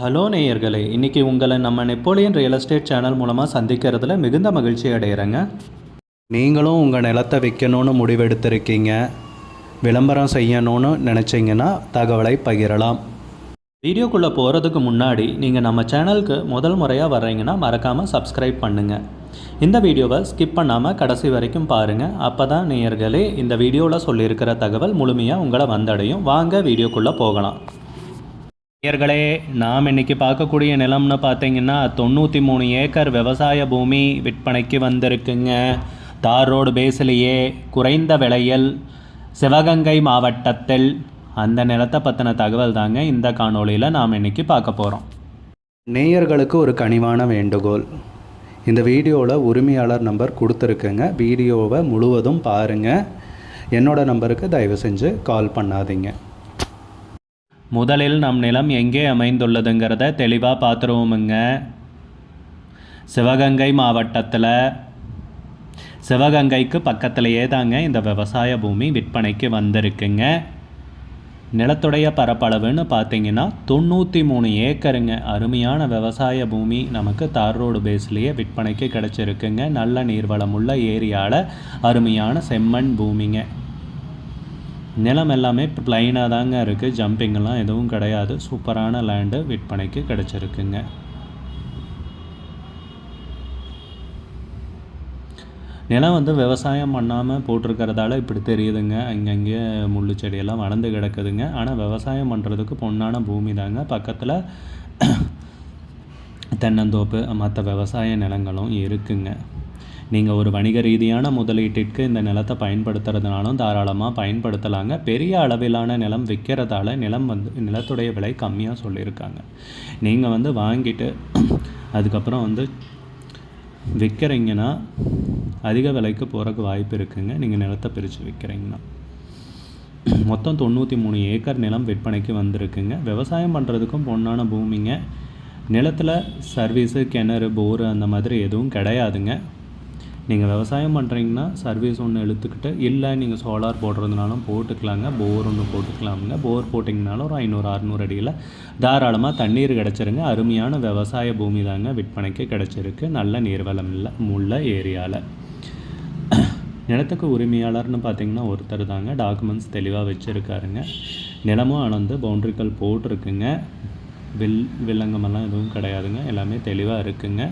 Hello நேயர்களே, இன்றைக்கி உங்களை நம்ம நெப்போலியன் ரியல் எஸ்டேட் சேனல் மூலமாக சந்திக்கிறதுல மிகுந்த மகிழ்ச்சி அடைகிறேங்க. நீங்களும் உங்கள் நிலத்தை விற்கணும்னு முடிவெடுத்திருக்கீங்க, விளம்பரம் செய்யணும்னு நினச்சிங்கன்னா தகவலை பகிரலாம். வீடியோக்குள்ளே போகிறதுக்கு முன்னாடி நீங்கள் நம்ம சேனலுக்கு முதல் முறையாக வர்றீங்கன்னா மறக்காமல் சப்ஸ்கிரைப் பண்ணுங்கள். இந்த வீடியோவை ஸ்கிப் பண்ணாமல் கடைசி வரைக்கும் பாருங்கள். அப்போ தான் நேயர்களே இந்த வீடியோவில் சொல்லியிருக்கிற தகவல் முழுமையாக உங்களை வந்தடையும். வாங்க வீடியோக்குள்ளே போகலாம். நேயர்களே, நாம் இன்றைக்கி பார்க்கக்கூடிய நிலம்னு பார்த்தீங்கன்னா 93 ஏக்கர் விவசாய பூமி விற்பனைக்கு வந்திருக்குங்க. தார் ரோடு பேஸ்லேயே குறைந்த விலையில் சிவகங்கை மாவட்டத்தில் அந்த நிலத்தை பற்றின தகவல் தாங்க இந்த காணொளியில் நாம் இன்றைக்கி பார்க்க போகிறோம். நேயர்களுக்கு ஒரு கனிவான வேண்டுகோள், இந்த வீடியோவில் உரிமையாளர் நம்பர் கொடுத்துருக்குங்க. வீடியோவை முழுவதும் பாருங்கள். என்னோட நம்பருக்கு தயவு செஞ்சு கால் பண்ணாதீங்க. முதலில் நம் நிலம் எங்கே அமைந்துள்ளதுங்கிறத தெளிவாக பார்த்துருவோமுங்க. சிவகங்கை மாவட்டத்தில் சிவகங்கைக்கு பக்கத்திலேயே தாங்க இந்த விவசாய பூமி விற்பனைக்கு வந்திருக்குங்க. நிலத்துடைய பரப்பளவுன்னு பார்த்தீங்கன்னா 93 ஏக்கருங்க. அருமையான விவசாய பூமி நமக்கு தார் ரோடு பேஸ்லேயே விற்பனைக்கு கிடச்சிருக்குங்க. நல்ல நீர்வளம் உள்ள ஏரியாவில் அருமையான செம்மண் பூமிங்க. நிலம் எல்லாமே ப்ளைனாக தாங்க இருக்குது, ஜம்பிங்கெல்லாம் எதுவும் கிடையாது. சூப்பரான லேண்டு விற்பனைக்கு கிடச்சிருக்குங்க. நிலம் விவசாயம் பண்ணாமல் போட்டிருக்கிறதால இப்படி தெரியுதுங்க. அங்கங்கே முள்ளு செடியெல்லாம் வளர்ந்து கிடக்குதுங்க. ஆனால் விவசாயம் பண்ணுறதுக்கு பொன்னான பூமி தாங்க. பக்கத்தில் தென்னந்தோப்பு மற்ற விவசாய நிலங்களும் இருக்குங்க. நீங்கள் ஒரு வணிக ரீதியான முதலீட்டிற்கு இந்த நிலத்தை பயன்படுத்துறதுனாலும் தாராளமாக பயன்படுத்தலாங்க. பெரிய அளவிலான நிலம் விற்கிறதால நிலத்துடைய விலை கம்மியாக சொல்லியிருக்காங்க. நீங்கள் வாங்கிட்டு அதுக்கப்புறம் விற்கிறீங்கன்னா அதிக விலைக்கு போகிறதுக்கு வாய்ப்பு இருக்குங்க. நீங்கள் நிலத்தை பிரித்து விற்கிறீங்கன்னா மொத்தம் 93 ஏக்கர் நிலம் விற்பனைக்கு வந்திருக்குங்க. விவசாயம் பண்ணுறதுக்கும் பொன்னான பூமிங்க. நிலத்தில் சர்வீஸு, கிணறு, போரு அந்த மாதிரி எதுவும் கிடையாதுங்க. நீங்கள் விவசாயம் பண்ணுறீங்கன்னா சர்வீஸ் ஒன்று இழுத்துக்கிட்டு, இல்லை நீங்கள் சோலார் போடுறதுனாலும் போட்டுக்கலாங்க. போர் ஒன்று போட்டுக்கலாமுங்க. போர் போட்டிங்கனாலும் ஒரு 500-600 அடியில் தாராளமாக தண்ணீர் கிடச்சிருங்க. அருமையான விவசாய பூமி தாங்க விற்பனைக்கு கிடச்சிருக்கு. நல்ல நீர்வளம் உள்ள ஏரியாவில். நிலத்துக்கு உரிமையாளர்னு பார்த்திங்கன்னா ஒருத்தர் தாங்க. டாக்குமெண்ட்ஸ் தெளிவாக வச்சுருக்காருங்க. நிலமும் பவுண்ட்ரிக்கல் போட்டிருக்குங்க. வில்லங்கமெல்லாம் எதுவும் கிடையாதுங்க. எல்லாமே தெளிவாக இருக்குங்க.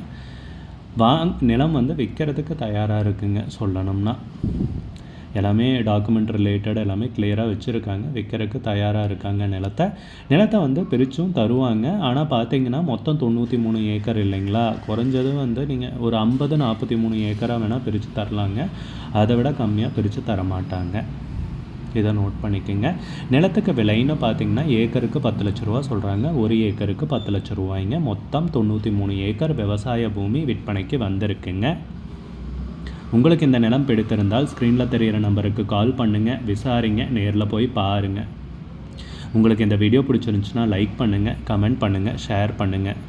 நிலம் விற்கிறதுக்கு தயாராக இருக்குங்க. சொல்லணும்னா எல்லாமே டாக்குமெண்ட் ரிலேட்டட் எல்லாமே கிளியராக வச்சுருக்காங்க. விற்கிறதுக்கு தயாராக இருக்காங்க. நிலத்தை பிரித்தும் தருவாங்க. ஆனால் பார்த்தீங்கன்னா மொத்தம் 93 ஏக்கர் இல்லைங்களா. குறைஞ்சது நீங்கள் ஒரு 50-43 ஏக்கராக வேணால் பிரித்து தரலாங்க. அதை விட கம்மியாக பிரித்து தரமாட்டாங்க. இதை நோட் பண்ணிக்கோங்க. நிலத்துக்கு விலைன்னு பார்த்தீங்கன்னா ஏக்கருக்கு 10 லட்ச ரூபா சொல்கிறாங்க. ஒரு ஏக்கருக்கு 10 லட்ச ரூபாய்ங்க. மொத்தம் 93 ஏக்கர் விவசாய பூமி விற்பனைக்கு வந்திருக்குங்க. உங்களுக்கு இந்த நிலம் பிடித்திருந்தால் ஸ்க்ரீனில் தெரிகிற நம்பருக்கு கால் பண்ணுங்கள், விசாரிங்க, நேரில் போய் பாருங்கள். உங்களுக்கு இந்த வீடியோ பிடிச்சிருந்துச்சுன்னா லைக் பண்ணுங்கள், கமெண்ட் பண்ணுங்கள், ஷேர் பண்ணுங்கள்.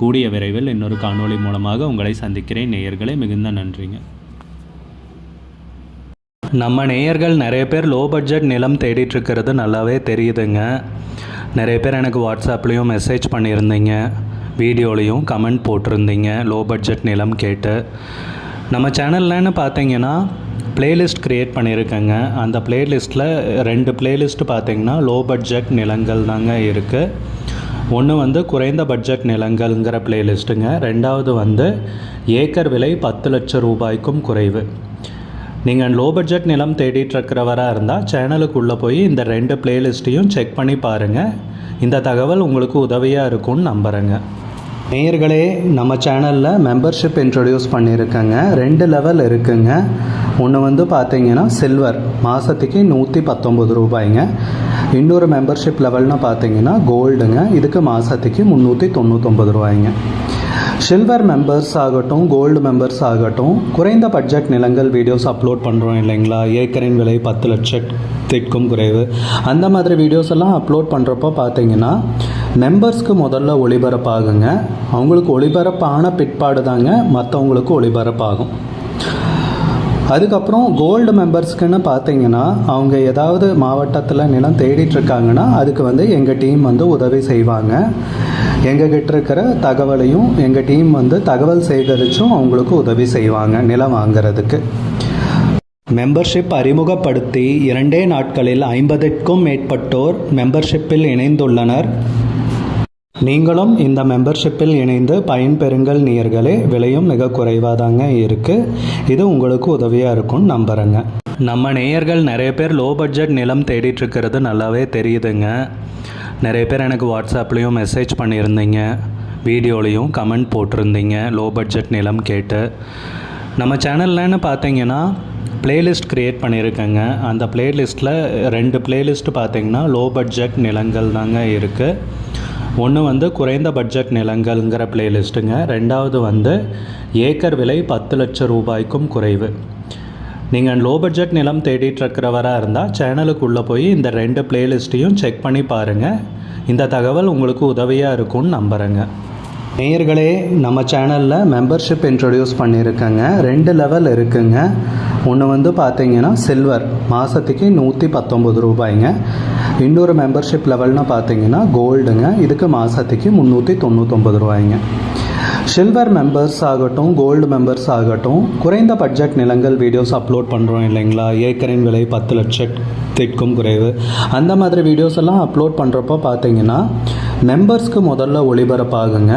கூடிய விரைவில் இன்னொரு காணொளி மூலமாக உங்களை சந்திக்கிறேன். நேயர்களே, மிகுந்த நன்றிங்க. நம்ம நேயர்கள் நிறைய பேர் லோ பட்ஜெட் நிலம் தேடிட்டுருக்கிறது நல்லாவே தெரியுதுங்க. நிறைய பேர் எனக்கு வாட்ஸ்அப்லேயும் மெசேஜ் பண்ணியிருந்தீங்க, வீடியோலையும் கமெண்ட் போட்டிருந்தீங்க லோ பட்ஜெட் நிலம் கேட்டு. நம்ம சேனல்லன்னு பார்த்தீங்கன்னா ப்ளேலிஸ்ட் க்ரியேட் பண்ணியிருக்கேங்க. அந்த ப்ளேலிஸ்ட்டில் 2 ப்ளேலிஸ்ட்டு பார்த்தீங்கன்னா லோ பட்ஜெட் நிலங்கள் தாங்க இருக்குது. ஒன்று குறைந்த பட்ஜெட் நிலங்கள்ங்கிற ப்ளேலிஸ்ட்டுங்க. ரெண்டாவது ஏக்கர் விலை 10 லட்சம் ரூபாய்க்கும் குறைவு. நீங்கள் லோ பட்ஜெட் நிலம் தேடிட்டுருக்கிறவராக இருந்தால் சேனலுக்குள்ளே போய் இந்த 2 ப்ளேலிஸ்ட்டையும் செக் பண்ணி பாருங்கள். இந்த தகவல் உங்களுக்கு உதவியாக இருக்கும்னு நம்புகிறேங்க. நேயர்களே, நம்ம சேனலில் மெம்பர்ஷிப் இன்ட்ரடியூஸ் பண்ணியிருக்கேங்க. 2 லெவல் இருக்குங்க. ஒன்று பார்த்தீங்கன்னா சில்வர், மாதத்துக்கு 119 ரூபாய்ங்க. இன்னொரு மெம்பர்ஷிப் லெவல்னு பார்த்தீங்கன்னா கோல்டுங்க. இதுக்கு மாதத்துக்கு 399 ரூபாய்ங்க. சில்வர் மெம்பர்ஸ் ஆகட்டும், கோல்டு மெம்பர்ஸ் ஆகட்டும், குறைந்த பட்ஜெட் நிலங்கள் வீடியோஸ் அப்லோட் பண்ணுறோம் இல்லைங்களா. ஏக்கரின் விலை 10 லட்சத்திற்கும் குறைவு, அந்த மாதிரி வீடியோஸ் எல்லாம் அப்லோட் பண்ணுறப்போ பார்த்தீங்கன்னா மெம்பர்ஸ்க்கு முதல்ல ஒளிபரப்பாகுங்க. அவங்களுக்கு ஒளிபரப்பான பிற்பாடு தாங்க மற்றவங்களுக்கு ஒளிபரப்பாகும். அதுக்கப்புறம் கோல்டு மெம்பர்ஸ்க்குன்னு பார்த்தீங்கன்னா அவங்க ஏதாவது மாவட்டத்தில் நிலம் தேடிட்டுருக்காங்கன்னா அதுக்கு எங்கள் டீம் உதவி செய்வாங்க. எங்ககிட்ட இருக்கிற தகவலையும் எங்கள் டீம் வந்து தகவல் சேகரித்தும் அவங்களுக்கு உதவி செய்வாங்க நிலம் வாங்கிறதுக்கு. மெம்பர்ஷிப் அறிமுகப்படுத்தி 2 நாட்களில் 50க்கும் மேற்பட்டோர் மெம்பர்ஷிப்பில் இணைந்துள்ளனர். நீங்களும் இந்த மெம்பர்ஷிப்பில் இணைந்து பயன்பெறுங்கள் நேயர்களே. விலையும் மிக குறைவாக தாங்க இருக்குது. இது உங்களுக்கு உதவியாக இருக்கும்னு நம்புகிறேங்க. நம்ம நேயர்கள் நிறைய பேர் லோ பட்ஜெட் நிலம் தேடிட்டுருக்கிறது நல்லாவே தெரியுதுங்க. நிறைய பேர் எனக்கு வாட்ஸ்அப்லேயும் மெசேஜ் பண்ணியிருந்தீங்க, வீடியோலையும் கமெண்ட் போட்டிருந்தீங்க லோ பட்ஜெட் நிலம் கேட்டு. நம்ம சேனல்லன்னு பார்த்தீங்கன்னா பிளேலிஸ்ட் க்ரியேட் பண்ணியிருக்கேங்க. அந்த பிளேலிஸ்ட்டில் 2 பிளேலிஸ்ட்டு பார்த்தீங்கன்னா லோ பட்ஜெட் நிலங்கள் தாங்க இருக்குது. ஒன்று வந்து குறைந்த பட்ஜெட் நிலங்கள்ங்கிற பிளேலிஸ்ட்டுங்க. 2வது வந்து ஏக்கர் விலை 10 லட்சம் ரூபாய்க்கும் குறைவு. நீங்கள் லோ பட்ஜெட் நிலம் தேடிட்டுருக்கிறவராக இருந்தால் சேனலுக்குள்ளே போய் இந்த 2 பிளேலிஸ்ட்டையும் செக் பண்ணி பாருங்கள். இந்த தகவல் உங்களுக்கு உதவியாக இருக்கும்னு நம்புகிறேங்க. நேயர்களே, நம்ம சேனலில் மெம்பர்ஷிப் இன்ட்ரடியூஸ் பண்ணியிருக்கேங்க. 2 லெவல் இருக்குங்க. ஒன்று வந்து பார்த்தீங்கன்னா சில்வர், மாதத்துக்கு 119 ரூபாய்ங்க. இன்னொரு மெம்பர்ஷிப் லெவல்னு பார்த்தீங்கன்னா கோல்டுங்க. இதுக்கு மாதத்துக்கு 399 ரூபாய்ங்க. சில்வர் மெம்பர்ஸ் ஆகட்டும், கோல்டு மெம்பர்ஸ் ஆகட்டும், குறைந்த பட்ஜெட் நிலங்கள் வீடியோஸ் அப்லோட் பண்ணுறோம் இல்லைங்களா, ஏக்கரின் விலை 10 லட்சத்திற்கும் குறைவு, அந்த மாதிரி வீடியோஸ் எல்லாம் அப்லோட் பண்ணுறப்போ பார்த்தீங்கன்னா மெம்பர்ஸ்க்கு முதல்ல ஒளிபரப்பாகுங்க.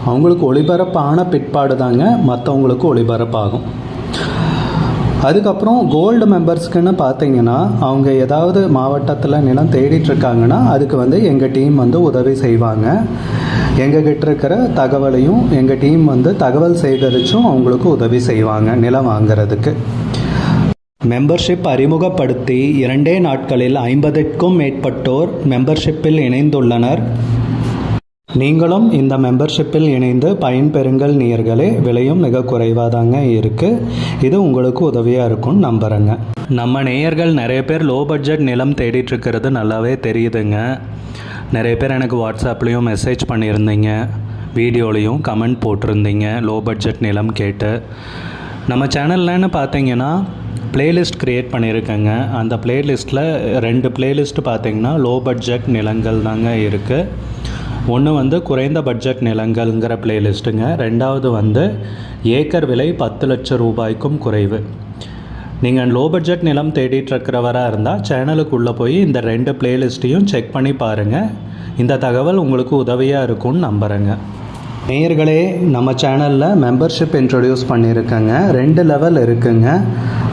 அவங்களுக்கு ஒளிபரப்பான பிற்பாடு தாங்க மற்றவங்களுக்கு ஒளிபரப்பாகும். அதுக்கப்புறம் கோல்டு மெம்பர்ஸ்க்குன்னு பார்த்தீங்கன்னா அவங்க ஏதாவது மாவட்டத்தில் நிலம் தேடிட்டுருக்காங்கன்னா அதுக்கு வந்து எங்கள் டீம் வந்து உதவி செய்வாங்க. எங்ககிட்ட இருக்கிற தகவலையும் எங்கள் டீம் வந்து தகவல் சேகரித்தும் அவங்களுக்கு உதவி செய்வாங்க நிலம் வாங்கிறதுக்கு. மெம்பர்ஷிப் அறிமுகப்படுத்தி 2 நாட்களில் 50க்கும் மேற்பட்டோர் மெம்பர்ஷிப்பில் இணைந்துள்ளனர். நீங்களும் இந்த மெம்பர்ஷிப்பில் இணைந்து பயன்பெறுங்கள் நேயர்களே. விலையும் மிக குறைவாக தாங்க இருக்குது. இது உங்களுக்கு உதவியாக இருக்கும்னு நம்புகிறேங்க. நம்ம நேயர்கள் நிறைய பேர் லோ பட்ஜெட் நிலம் தேடிட்டுருக்கிறது நல்லாவே தெரியுதுங்க. நிறைய பேர் எனக்கு வாட்ஸ்அப்லேயும் மெசேஜ் பண்ணியிருந்தீங்க, வீடியோலையும் கமெண்ட் போட்டிருந்தீங்க லோ பட்ஜெட் நிலம் கேட்டு. நம்ம சேனல்லன்னு பார்த்தீங்கன்னா பிளேலிஸ்ட் க்ரியேட் பண்ணியிருக்கேங்க. அந்த பிளேலிஸ்ட்டில் 2 பிளேலிஸ்ட்டு பார்த்தீங்கன்னா லோ பட்ஜெட் நிலங்கள் தாங்க இருக்குது. ஒன்று வந்து குறைந்த பட்ஜெட் நிலங்கள்ங்கிற பிளேலிஸ்ட்டுங்க. 2வது வந்து ஏக்கர் விலை 10 லட்சம் ரூபாய்க்கும் குறைவு. நீங்கள் லோ பட்ஜெட் நிலம் தேடிட்டுருக்கிறவராக இருந்தால் சேனலுக்குள்ளே போய் இந்த 2 பிளேலிஸ்ட்டையும் செக் பண்ணி பாருங்கள். இந்த தகவல் உங்களுக்கு உதவியாக இருக்கும்னு நம்புகிறேங்க. நேயர்களே, நம்ம சேனலில் மெம்பர்ஷிப் இன்ட்ரடியூஸ் பண்ணியிருக்கேங்க. 2 லெவல் இருக்குங்க.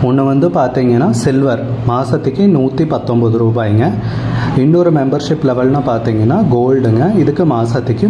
ஒன்று வந்து பார்த்தீங்கன்னா சில்வர், மாதத்துக்கு 119 ரூபாய்ங்க. இன்னொரு மெம்பர்ஷிப் லெவல்னு பார்த்தீங்கன்னா கோல்டுங்க. இதுக்கு மாதத்துக்கு